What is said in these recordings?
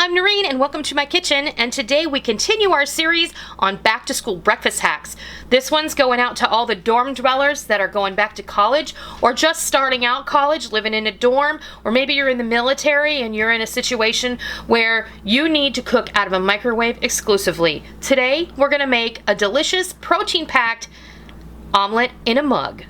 I'm Noreen and welcome to my kitchen, and today we continue our series on back to school breakfast hacks. This one's going out to all the dorm dwellers that are going back to college or just starting out college, living in a dorm, or maybe you're in the military and you're in a situation where you need to cook out of a microwave exclusively. Today we're going to make a delicious protein-packed omelet in a mug.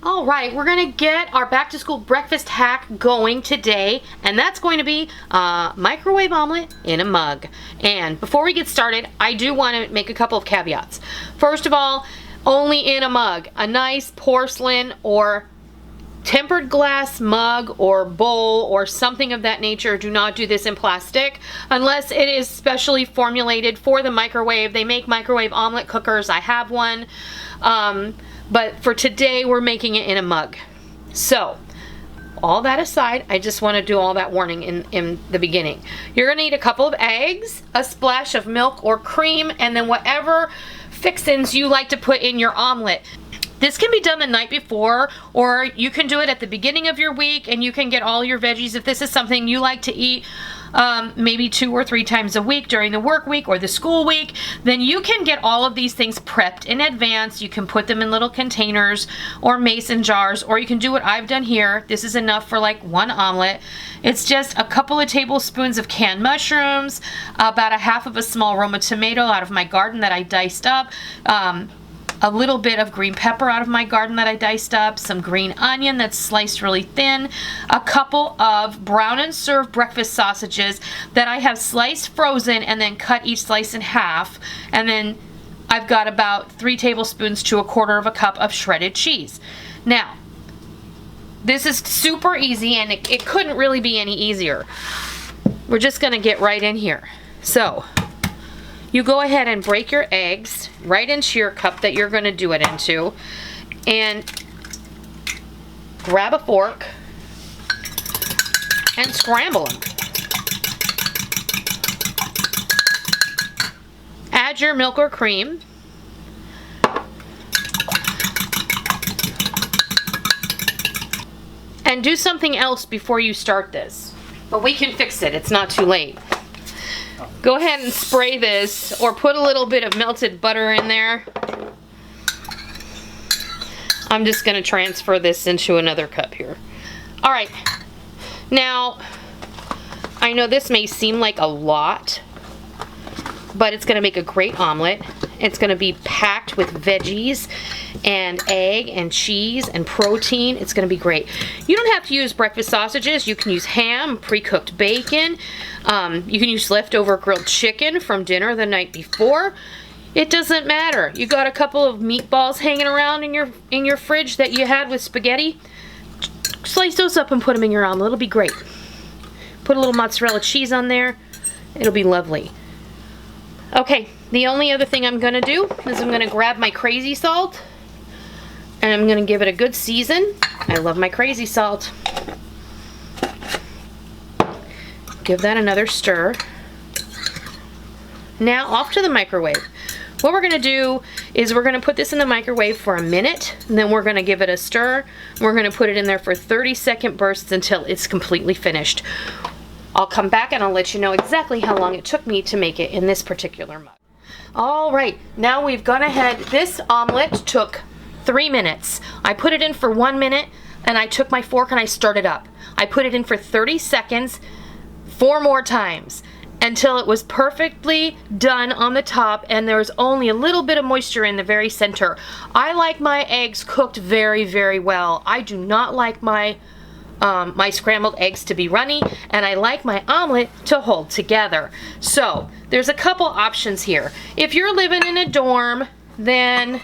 Alright, we're going to get our back to school breakfast hack going today, and that's going to be a microwave omelet in a mug. And before we get started, I do want to make a couple of caveats. First of all, only in a mug. A nice porcelain or tempered glass mug or bowl or something of that nature. Do not do this in plastic unless it is specially formulated for the microwave. They make microwave omelet cookers. I have one. But for today, we're making it in a mug. So, all that aside, I just want to do all that warning in the beginning. You're going to need a couple of eggs, a splash of milk or cream, and then whatever fixins you like to put in your omelet. This can be done the night before, or you can do it at the beginning of your week, and you can get all your veggies if this is something you like to eat maybe 2 or 3 times a week during the work week or the school week. Then you can get all of these things prepped in advance. You can put them in little containers or mason jars, or you can do what I've done here. This is enough for like 1 omelet. It's just a couple of tablespoons of canned mushrooms, about a half of a small Roma tomato out of my garden that I diced up, a little bit of green pepper out of my garden that I diced up, some green onion that's sliced really thin, a couple of brown and served breakfast sausages that I have sliced frozen and then cut each slice in half, and then I've got about 3 tablespoons to 1/4 cup of shredded cheese. Now, this is super easy, and it couldn't really be any easier. We're just going to get right in here. So, you go ahead and break your eggs right into your cup that you're going to do it into, and grab a fork and scramble them. Add your milk or cream. And do something else before you start this. But we can fix it. It's not too late. Go ahead and spray this, or put a little bit of melted butter in there. I'm just going to transfer this into another cup here. Alright, now I know this may seem like a lot, but it's going to make a great omelet. It's going to be packed with veggies and egg and cheese and protein. It's going to be great. You don't have to use breakfast sausages. You can use ham, pre-cooked bacon. You can use leftover grilled chicken from dinner the night before. It doesn't matter. You got a couple of meatballs hanging around in your fridge that you had with spaghetti. Slice those up and put them in your omelet. It'll be great. Put a little mozzarella cheese on there. It'll be lovely. Okay, the only other thing I'm going to do is I'm going to grab my crazy salt, and I'm going to give it a good season. I love my crazy salt. Give that another stir. Now off to the microwave. What we're going to do is we're going to put this in the microwave for a minute, and then we're going to give it a stir. We're going to put it in there for 30-second bursts until it's completely finished. I'll come back and I'll let you know exactly how long it took me to make it in this particular mug. Alright, now we've gone ahead. This omelet took 3 minutes. I put it in for 1 minute, and I took my fork and I stirred it up. I put it in for 30 seconds, 4 more times, until it was perfectly done on the top and there was only a little bit of moisture in the very center. I like my eggs cooked very, very well. I do not like my scrambled eggs to be runny, and I like my omelet to hold together. So there's a couple options here. If you're living in a dorm, then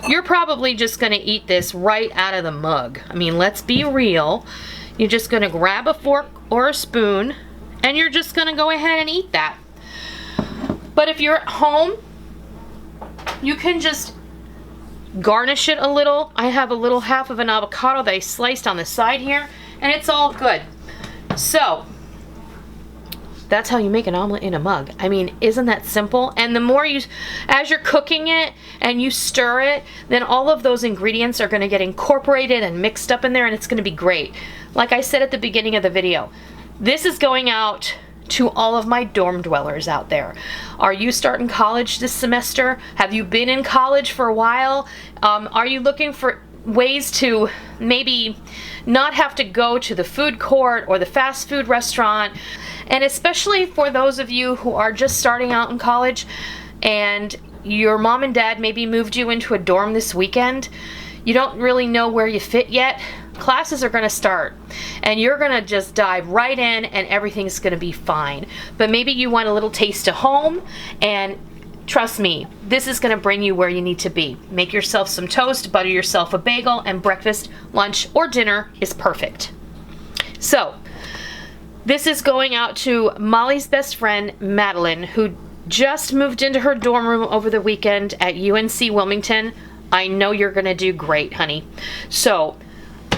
you're probably just going to eat this right out of the mug. I mean, let's be real. You're just going to grab a fork or a spoon, and you're just going to go ahead and eat that. But if you're at home, you can just garnish it a little. I have a little half of an avocado that I sliced on the side here, and it's all good. So that's how you make an omelet in a mug. I mean, isn't that simple? And the more you, as you're cooking it and you stir it, then all of those ingredients are gonna get incorporated and mixed up in there, and it's gonna be great. Like I said at the beginning of the video, this is going out to all of my dorm dwellers out there. Are you starting college this semester? Have you been in college for a while? Are you looking for ways to maybe not have to go to the food court or the fast food restaurant? And especially for those of you who are just starting out in college and your mom and dad maybe moved you into a dorm this weekend, you don't really know where you fit yet. Classes are going to start and you're going to just dive right in and everything's going to be fine. But maybe you want a little taste of home, and trust me, this is going to bring you where you need to be. Make yourself some toast, butter yourself a bagel, and breakfast, lunch, or dinner is perfect. So, this is going out to Molly's best friend, Madeline, who just moved into her dorm room over the weekend at UNC Wilmington. I know you're going to do great, honey. So,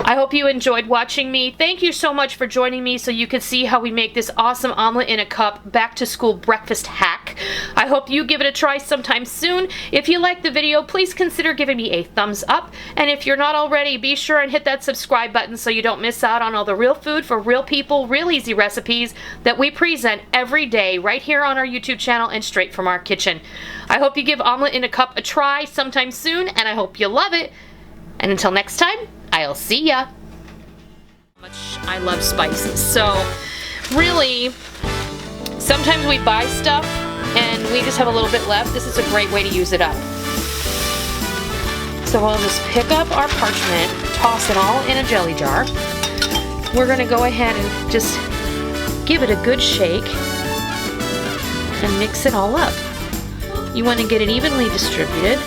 I hope you enjoyed watching me. Thank you so much for joining me so you could see how we make this awesome omelet in a cup back to school breakfast hack. I hope you give it a try sometime soon. If you liked the video, please consider giving me a thumbs up. And if you're not already, be sure and hit that subscribe button so you don't miss out on all the real food for real people, real easy recipes that we present every day right here on our YouTube channel and straight from our kitchen. I hope you give omelet in a cup a try sometime soon, and I hope you love it. And until next time, I'll see ya. I love spices. So really, sometimes we buy stuff and we just have a little bit left. This is a great way to use it up. So we'll just pick up our parchment, toss it all in a jelly jar. We're gonna go ahead and just give it a good shake and mix it all up. You want to get it evenly distributed.